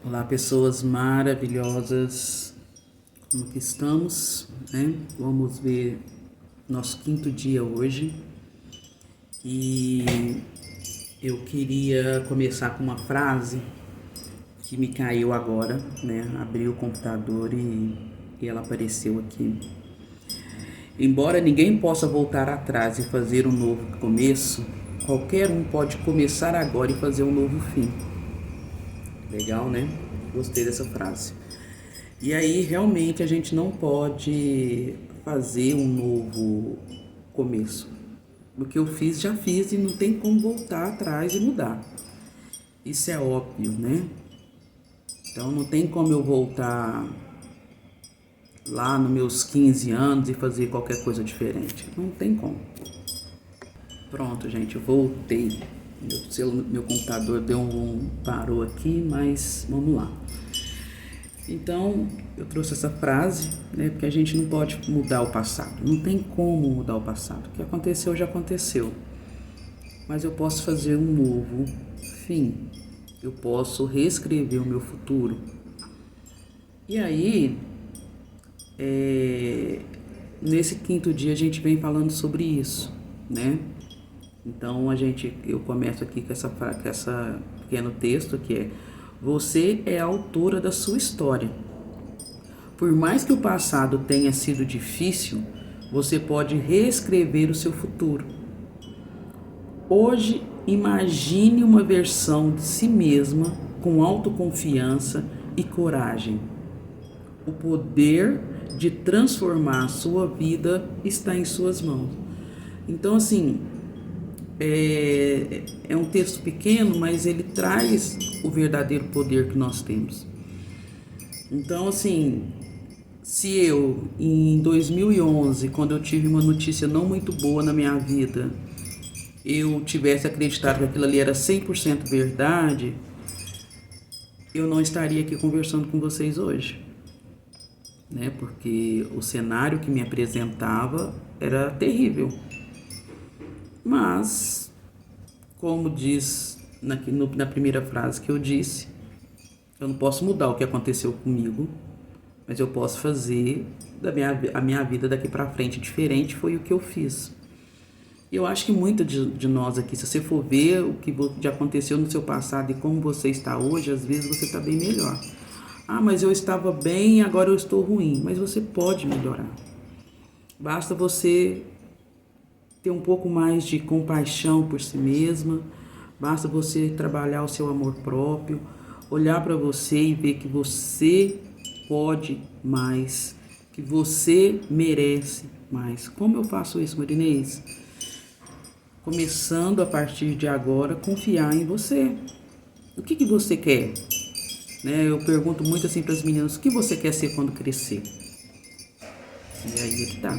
Olá, pessoas maravilhosas, como que estamos, né? Vamos ver nosso quinto dia hoje e eu queria começar com uma frase que me caiu agora, né? Abri o computador e ela apareceu aqui. Embora ninguém possa voltar atrás e fazer um novo começo, qualquer um pode começar agora e fazer um novo fim. Legal, né? Gostei dessa frase. E aí, realmente, a gente não pode fazer um novo começo. O que eu fiz, já fiz e não tem como voltar atrás e mudar. Isso é óbvio, né? Então, não tem como eu voltar lá nos meus 15 anos e fazer qualquer coisa diferente. Não tem como. Pronto, gente, eu voltei. Meu computador parou aqui, mas vamos lá. Então, eu trouxe essa frase, né, porque a gente não pode mudar o passado. Não tem como mudar o passado. O que aconteceu, já aconteceu. Mas eu posso fazer um novo fim. Eu posso reescrever o meu futuro. E aí, nesse quinto dia, a gente vem falando sobre isso, né? Então, eu começo aqui com essa pequeno texto que é: você é a autora da sua história. Por mais que o passado tenha sido difícil, você pode reescrever o seu futuro. Hoje, imagine uma versão de si mesma com autoconfiança e coragem. O poder de transformar a sua vida está em suas mãos. Então, assim, é um texto pequeno, mas ele traz o verdadeiro poder que nós temos. Então, assim, se eu, em 2011, quando eu tive uma notícia não muito boa na minha vida, eu tivesse acreditado que aquilo ali era 100% verdade, eu não estaria aqui conversando com vocês hoje, né? Porque o cenário que me apresentava era terrível. Mas, como diz na primeira frase que eu disse, eu não posso mudar o que aconteceu comigo, mas eu posso fazer a minha vida daqui para frente diferente. Foi o que eu fiz. E eu acho que muitos de nós aqui, se você for ver o que já aconteceu no seu passado e como você está hoje, às vezes você está bem melhor. Ah, mas eu estava bem e agora eu estou ruim. Mas você pode melhorar. Basta você ter um pouco mais de compaixão por si mesma, basta você trabalhar o seu amor próprio, olhar para você e ver que você pode mais, que você merece mais. Como eu faço isso, Marinês? Começando a partir de agora, confiar em você. O que você quer? Né? Eu pergunto muito assim para as meninas: o que você quer ser quando crescer? E aí é que tá.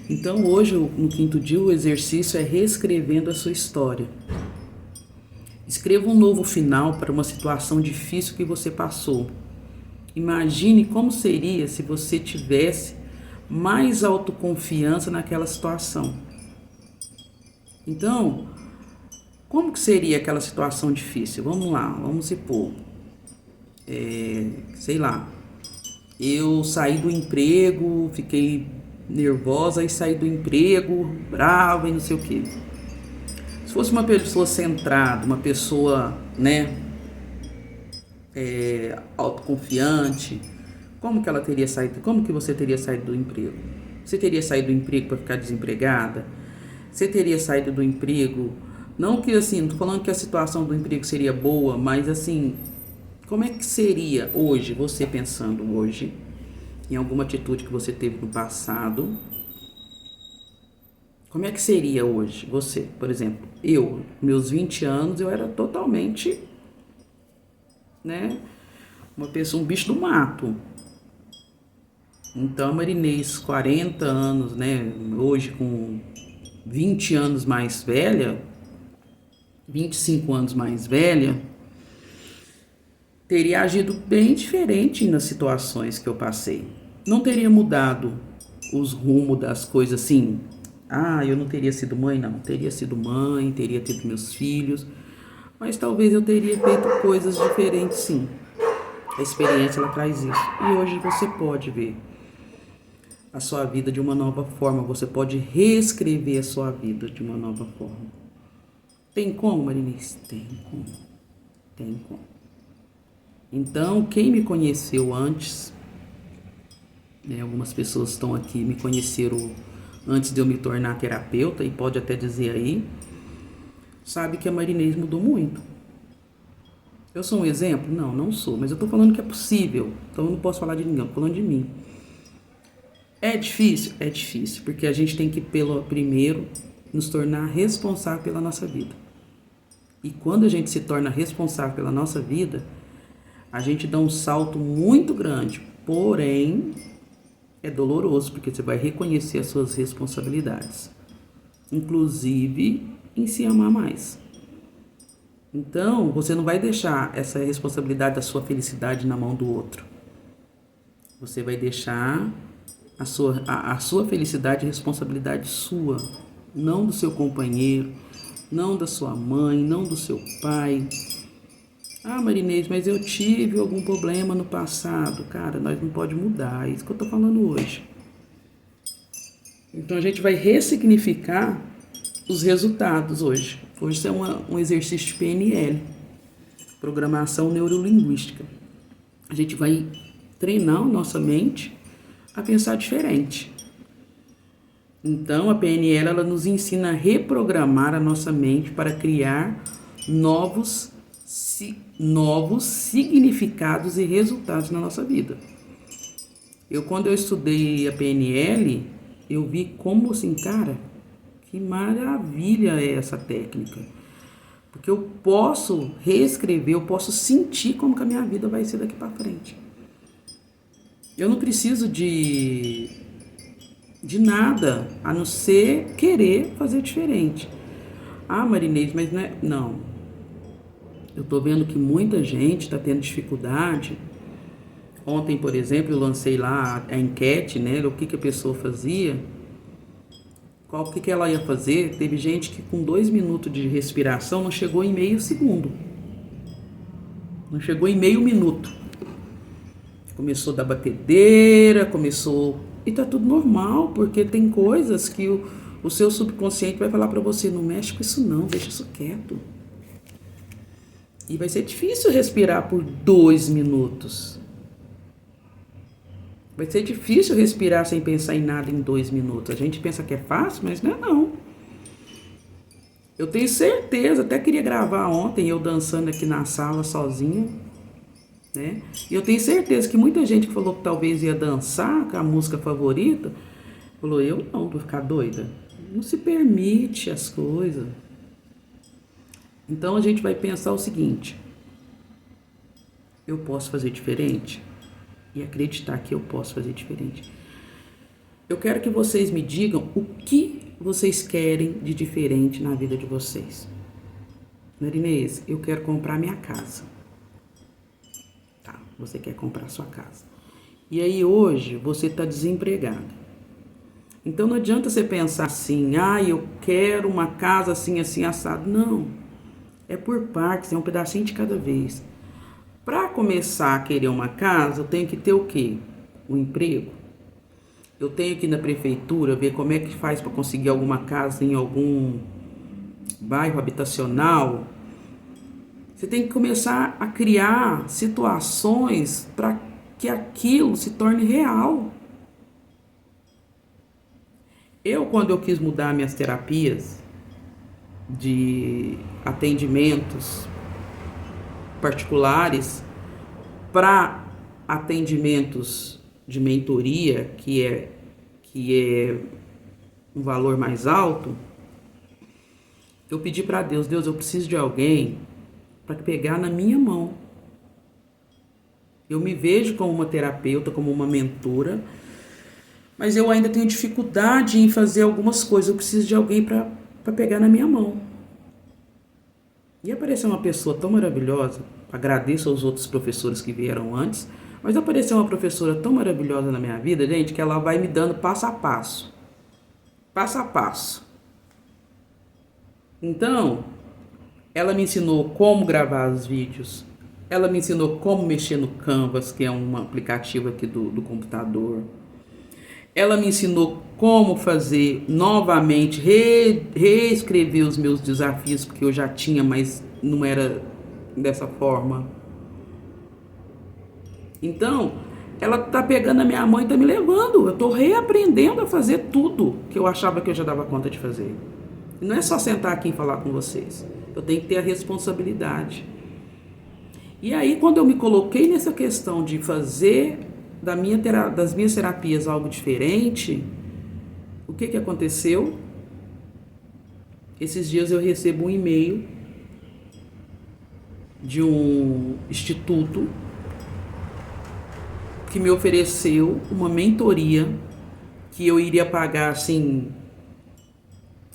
Então, hoje, no quinto dia, o exercício é reescrevendo a sua história. Escreva um novo final para uma situação difícil que você passou. Imagine como seria se você tivesse mais autoconfiança naquela situação. Então, como que seria aquela situação difícil? Vamos lá, vamos supor. Sei lá, eu saí do emprego, fiquei nervosa e saí do emprego, brava e não sei o que. Se fosse uma pessoa centrada, uma pessoa, né, autoconfiante, como que ela teria saído? Como que você teria saído do emprego? Você teria saído do emprego para ficar desempregada? Você teria saído do emprego? Não que assim, não tô falando que a situação do emprego seria boa, mas assim, como é que seria hoje, você pensando hoje, em alguma atitude que você teve no passado? Como é que seria hoje você? Por exemplo, eu, meus 20 anos, eu era totalmente, né, uma pessoa, um bicho do mato. Então, a Marinês, 40 anos, né, hoje com 20 anos mais velha, 25 anos mais velha, teria agido bem diferente nas situações que eu passei. Não teria mudado os rumos das coisas assim. Ah, eu não teria sido mãe, não. Teria sido mãe, teria tido meus filhos. mas talvez eu teria feito coisas diferentes, sim. A experiência, ela traz isso. E hoje você pode ver a sua vida de uma nova forma. Você pode reescrever a sua vida de uma nova forma. Tem como, Marinice? Tem como. Tem como. Então, quem me conheceu antes, né, algumas pessoas estão aqui, me conheceram antes de eu me tornar terapeuta, e pode até dizer aí, sabe que a Marinês mudou muito. Eu sou um exemplo? Não, não sou, mas eu tô falando que é possível, então eu não posso falar de ninguém, eu tô falando de mim. É difícil? É difícil, porque a gente tem que, primeiro, nos tornar responsável pela nossa vida. E quando a gente se torna responsável pela nossa vida, a gente dá um salto muito grande, porém é doloroso, porque você vai reconhecer as suas responsabilidades, inclusive em se amar mais. Então, você não vai deixar essa responsabilidade da sua felicidade na mão do outro. Você vai deixar a sua felicidade e responsabilidade sua, não do seu companheiro, não da sua mãe, não do seu pai. Ah, Marinês, mas eu tive algum problema no passado. Cara, nós não pode mudar, é isso que eu tô falando hoje. Então a gente vai ressignificar os resultados hoje. Hoje isso é um exercício de PNL, Programação Neurolinguística. A gente vai treinar a nossa mente a pensar diferente. Então a PNL, ela nos ensina a reprogramar a nossa mente para criar novos significados e resultados na nossa vida. Quando eu estudei a PNL, eu vi como assim, cara, que maravilha é essa técnica. Porque eu posso reescrever, eu posso sentir como que a minha vida vai ser daqui para frente. Eu não preciso de nada, a não ser querer fazer diferente. Ah, Marinês, mas não é... Não. Eu tô vendo que muita gente está tendo dificuldade. Ontem, por exemplo, eu lancei lá a enquete, né? O que a pessoa fazia. O que ela ia fazer. Teve gente que com 2 minutos de respiração não chegou em meio segundo. Não chegou em meio minuto. Começou a dar batedeira, E tá tudo normal, porque tem coisas que o seu subconsciente vai falar pra você, não mexe com isso não, deixa isso quieto. E vai ser difícil respirar por 2 minutos. Vai ser difícil respirar sem pensar em nada em 2 minutos. A gente pensa que é fácil, mas não é não. Eu tenho certeza, até queria gravar ontem eu dançando aqui na sala sozinha, né? E eu tenho certeza que muita gente que falou que talvez ia dançar com a música favorita, falou, eu não, vou ficar doida. Não se permite as coisas. Então a gente vai pensar o seguinte, eu posso fazer diferente? E acreditar que eu posso fazer diferente. Eu quero que vocês me digam o que vocês querem de diferente na vida de vocês. Marinês, eu quero comprar minha casa. Tá, você quer comprar sua casa. E aí hoje você está desempregado. Então não adianta você pensar assim, eu quero uma casa assim, assim, assado. Não, é por partes, é um pedacinho de cada vez. Para começar a querer uma casa, eu tenho que ter o quê? Um emprego. Eu tenho que ir na prefeitura ver como é que faz para conseguir alguma casa em algum bairro habitacional. Você tem que começar a criar situações para que aquilo se torne real. Quando eu quis mudar minhas terapias de atendimentos particulares para atendimentos de mentoria, que é um valor mais alto, eu pedi para Deus, eu preciso de alguém para pegar na minha mão. Eu me vejo como uma terapeuta, como uma mentora, mas eu ainda tenho dificuldade em fazer algumas coisas. Eu preciso de alguém para pegar na minha mão. E apareceu uma pessoa tão maravilhosa, agradeço aos outros professores que vieram antes, mas apareceu uma professora tão maravilhosa na minha vida, gente, que ela vai me dando passo a passo. Passo a passo. Então, Ela me ensinou como gravar os vídeos. Ela me ensinou como mexer no Canvas, que é um aplicativo aqui do computador. Ela me ensinou como fazer novamente, reescrever os meus desafios, porque eu já tinha, mas não era dessa forma. Então, ela tá pegando a minha mão e tá me levando. Eu tô reaprendendo a fazer tudo que eu achava que eu já dava conta de fazer. E não é só sentar aqui e falar com vocês. Eu tenho que ter a responsabilidade. E aí, quando eu me coloquei nessa questão de fazer das minhas terapias algo diferente, o que aconteceu? Esses dias eu recebo um e-mail de um instituto que me ofereceu uma mentoria que eu iria pagar assim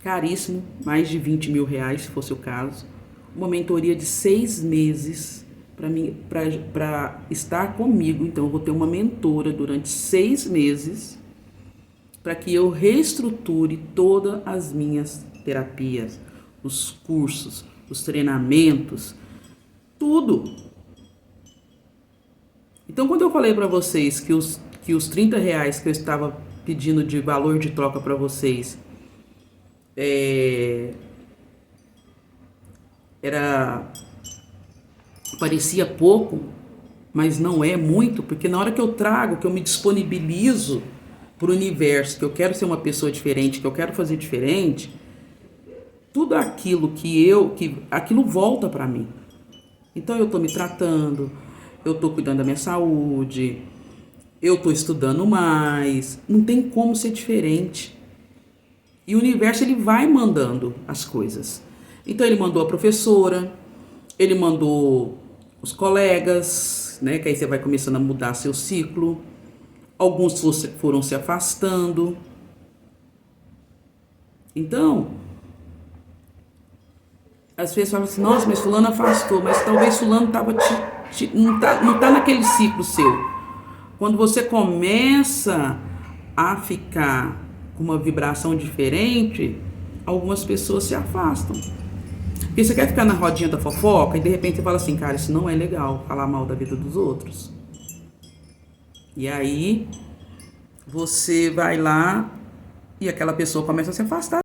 caríssimo, mais de 20 mil reais se fosse o caso, uma mentoria de 6 meses para estar comigo. Então eu vou ter uma mentora durante 6 meses para que eu reestruture todas as minhas terapias, os cursos, os treinamentos, tudo. Então, quando eu falei para vocês que os 30 reais que eu estava pedindo de valor de troca para vocês parecia pouco, mas não é muito, porque na hora que eu trago, que eu me disponibilizo para o universo, que eu quero ser uma pessoa diferente, que eu quero fazer diferente, tudo aquilo aquilo volta para mim. Então eu tô me tratando, eu tô cuidando da minha saúde, eu tô estudando mais, não tem como ser diferente. E o universo, ele vai mandando as coisas. Então ele mandou a professora, ele mandou os colegas, né, que aí você vai começando a mudar seu ciclo. Alguns foram se afastando. Então, às vezes fala assim, nossa, mas fulano afastou, mas talvez fulano não tá naquele ciclo seu. Quando você começa a ficar com uma vibração diferente, algumas pessoas se afastam. Porque você quer ficar na rodinha da fofoca e de repente você fala assim, cara, isso não é legal, falar mal da vida dos outros. E aí você vai lá e aquela pessoa começa a se afastar